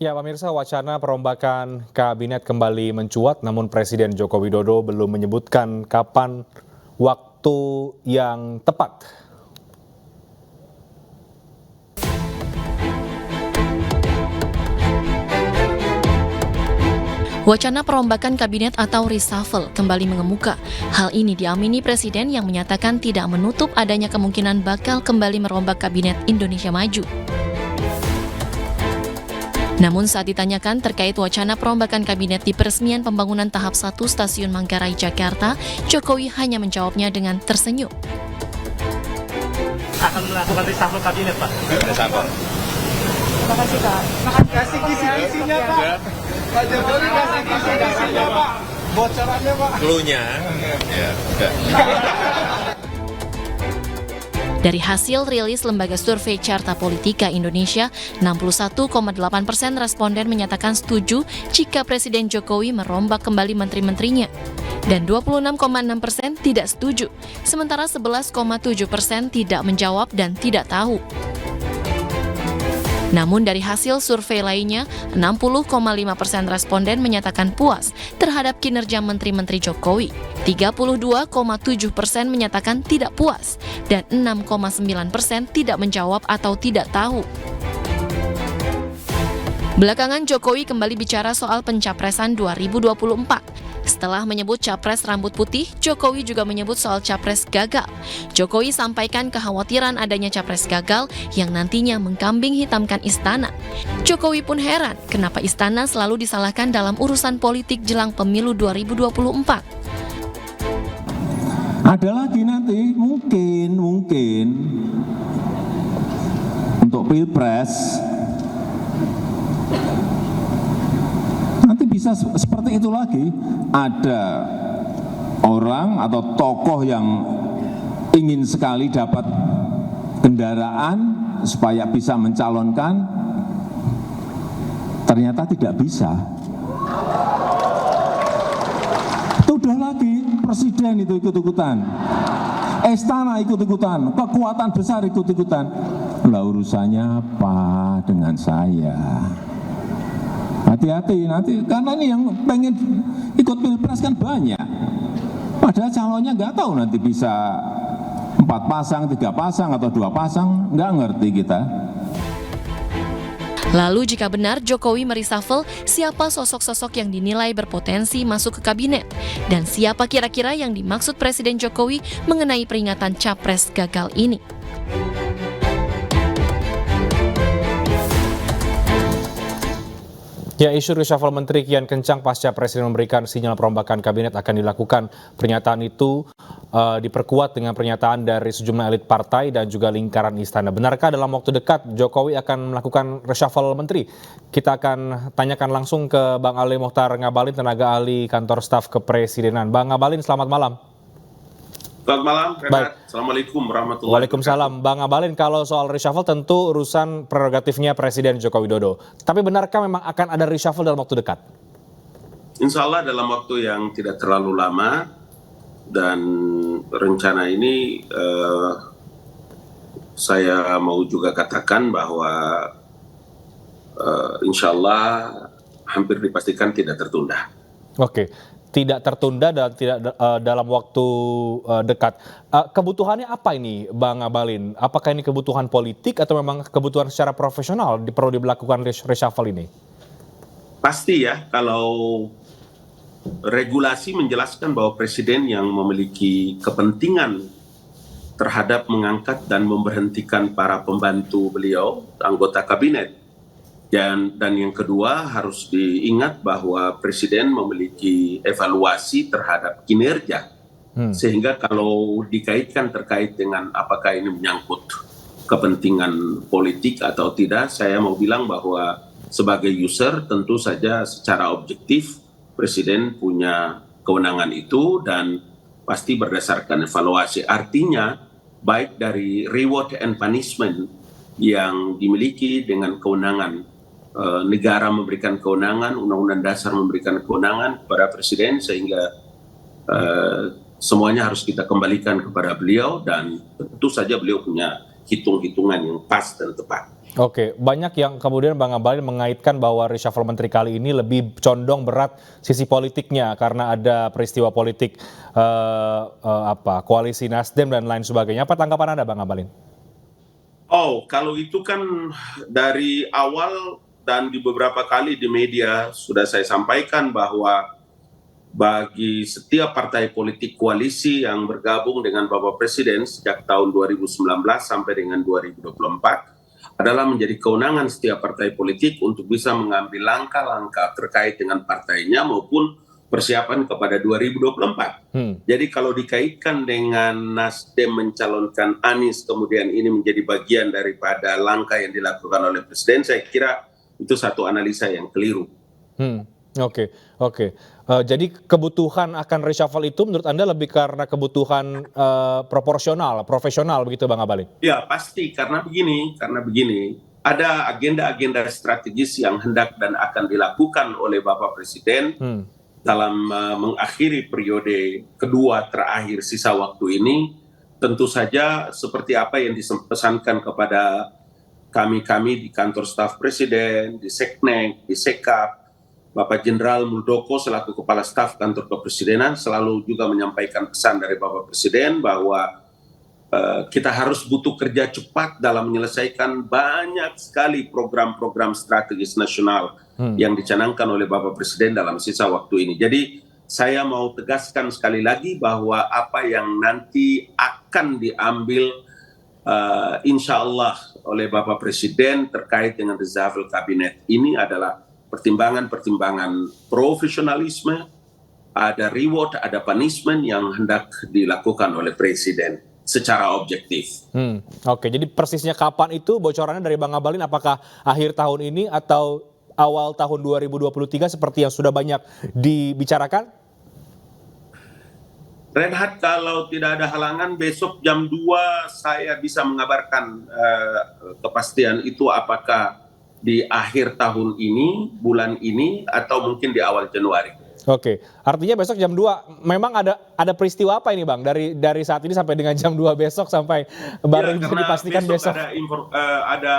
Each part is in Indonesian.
Ya, pemirsa, wacana perombakan kabinet kembali mencuat, namun Presiden Joko Widodo belum menyebutkan kapan waktu yang tepat. Wacana perombakan kabinet atau reshuffle kembali mengemuka. Hal ini diamini Presiden yang menyatakan tidak menutup adanya kemungkinan bakal kembali merombak kabinet Indonesia Maju. Namun saat ditanyakan terkait wacana perombakan kabinet di peresmian pembangunan tahap 1 Stasiun Manggarai, Jakarta, Jokowi hanya menjawabnya dengan tersenyum. Akan melakukan reshuffle kabinet, Pak? Reshuffle. Terima kasih, Pak. Kasih kisi-kisinya, Pak. Pak Jokowi kasih kisi-kisinya, Pak. Bocorannya, Pak. Cluenya. Ya, udah. Dari hasil rilis lembaga survei Carta Politika Indonesia, 61,8% responden menyatakan setuju jika Presiden Jokowi merombak kembali menteri-menterinya, dan 26,6% tidak setuju, sementara 11,7% tidak menjawab dan tidak tahu. Namun dari hasil survei lainnya, 60,5% responden menyatakan puas terhadap kinerja menteri-menteri Jokowi, 32,7% menyatakan tidak puas, dan 6,9% tidak menjawab atau tidak tahu. Belakangan Jokowi kembali bicara soal pencapresan 2024. Setelah menyebut capres rambut putih, Jokowi juga menyebut soal capres gagal. Jokowi sampaikan kekhawatiran adanya capres gagal yang nantinya mengkambing hitamkan istana. Jokowi pun heran kenapa istana selalu disalahkan dalam urusan politik jelang pemilu 2024. Ada lagi nanti mungkin untuk Pilpres nanti bisa seperti itu lagi. Ada orang atau tokoh yang ingin sekali dapat kendaraan supaya bisa mencalonkan, ternyata tidak bisa. Itu udah lagi presiden itu ikut-ikutan, istana ikut-ikutan, kekuatan besar ikut-ikutan. Lah urusannya apa dengan saya? Hati-hati nanti, karena ini yang pengen ikut Pilpres kan banyak. Padahal calonnya nggak tahu nanti bisa 4 pasang, 3 pasang, atau 2 pasang, nggak ngerti kita. Lalu jika benar Jokowi mereshuffle, siapa sosok-sosok yang dinilai berpotensi masuk ke kabinet? Dan siapa kira-kira yang dimaksud Presiden Jokowi mengenai peringatan capres gagal ini? Ya, isu reshuffle menteri kian kencang pasca Presiden memberikan sinyal perombakan kabinet akan dilakukan. Pernyataan itu diperkuat dengan pernyataan dari sejumlah elit partai dan juga lingkaran istana. Benarkah dalam waktu dekat Jokowi akan melakukan reshuffle menteri? Kita akan tanyakan langsung ke Bang Ali Mokhtar Ngabalin, tenaga ahli kantor staf kepresidenan. Bang Ngabalin, selamat malam. Selamat malam, Renat. Assalamualaikum warahmatullahi wabarakatuh. Waalaikumsalam. Bang Ngabalin, kalau soal reshuffle tentu urusan prerogatifnya Presiden Joko Widodo. Tapi benarkah memang akan ada reshuffle dalam waktu dekat? Insya Allah dalam waktu yang tidak terlalu lama, dan rencana ini saya mau juga katakan bahwa insya Allah hampir dipastikan tidak tertunda. Oke, tidak tertunda dan tidak dalam waktu dekat. Kebutuhannya apa ini, Bang Ngabalin? Apakah ini kebutuhan politik atau memang kebutuhan secara profesional perlu dilakukan reshuffle ini? Pasti ya, kalau regulasi menjelaskan bahwa presiden yang memiliki kepentingan terhadap mengangkat dan memberhentikan para pembantu beliau, anggota kabinet. Dan yang kedua harus diingat bahwa presiden memiliki evaluasi terhadap kinerja. Sehingga kalau dikaitkan terkait dengan apakah ini menyangkut kepentingan politik atau tidak, saya mau bilang bahwa sebagai user tentu saja secara objektif presiden punya kewenangan itu dan pasti berdasarkan evaluasi. Artinya baik dari reward and punishment yang dimiliki dengan kewenangan, negara memberikan kewenangan, undang-undang dasar memberikan kewenangan kepada presiden, sehingga semuanya harus kita kembalikan kepada beliau dan tentu saja beliau punya hitung-hitungan yang pas dan tepat. Oke, banyak yang kemudian Bang Abalin mengaitkan bahwa reshuffle menteri kali ini lebih condong berat sisi politiknya karena ada peristiwa politik koalisi Nasdem dan lain sebagainya. Apa tanggapan Anda, Bang Abalin? Oh, kalau itu kan dari awal dan di beberapa kali di media sudah saya sampaikan bahwa bagi setiap partai politik koalisi yang bergabung dengan Bapak Presiden sejak tahun 2019 sampai dengan 2024 adalah menjadi kewenangan setiap partai politik untuk bisa mengambil langkah-langkah terkait dengan partainya maupun persiapan kepada 2024. Jadi kalau dikaitkan dengan Nasdem mencalonkan Anies kemudian ini menjadi bagian daripada langkah yang dilakukan oleh Presiden, saya kira itu satu analisa yang keliru. Oke. Jadi kebutuhan akan reshuffle itu menurut Anda lebih karena kebutuhan proporsional, profesional begitu Bang Abalin? Ya pasti karena begini, ada agenda-agenda strategis yang hendak dan akan dilakukan oleh Bapak Presiden dalam mengakhiri periode kedua terakhir sisa waktu ini. Tentu saja seperti apa yang dipesankan kepada kami di kantor staf Presiden, di Seknek, di Sekap, Bapak Jenderal Muldoko selaku Kepala Staf Kantor Kepresidenan selalu juga menyampaikan pesan dari Bapak Presiden bahwa kita harus butuh kerja cepat dalam menyelesaikan banyak sekali program-program strategis nasional yang dicanangkan oleh Bapak Presiden dalam sisa waktu ini. Jadi saya mau tegaskan sekali lagi bahwa apa yang nanti akan diambil insya Allah oleh Bapak Presiden terkait dengan reshuffle kabinet ini adalah pertimbangan-pertimbangan profesionalisme, ada reward, ada punishment yang hendak dilakukan oleh Presiden secara objektif. Oke, jadi persisnya kapan itu bocorannya dari Bang Abalin, apakah akhir tahun ini atau awal tahun 2023 seperti yang sudah banyak dibicarakan? Reinhard, kalau tidak ada halangan besok jam 2 saya bisa mengabarkan kepastian itu apakah di akhir tahun ini, bulan ini, atau mungkin di awal Januari. Oke, artinya besok jam 2 memang ada peristiwa apa ini Bang? Dari saat ini sampai dengan jam 2 besok sampai baru bisa dipastikan besok. Ada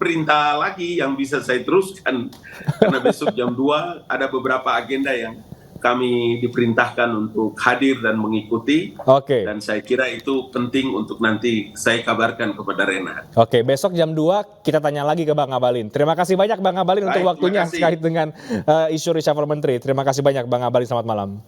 perintah lagi yang bisa saya teruskan karena besok jam 2 ada beberapa agenda yang kami diperintahkan untuk hadir dan mengikuti. Oke. Dan saya kira itu penting untuk nanti saya kabarkan kepada Rena. Oke, besok jam 2 kita tanya lagi ke Bang Abalin. Terima kasih banyak Bang Abalin untuk waktunya terkait dengan isu reshuffle menteri. Terima kasih banyak Bang Abalin, selamat malam.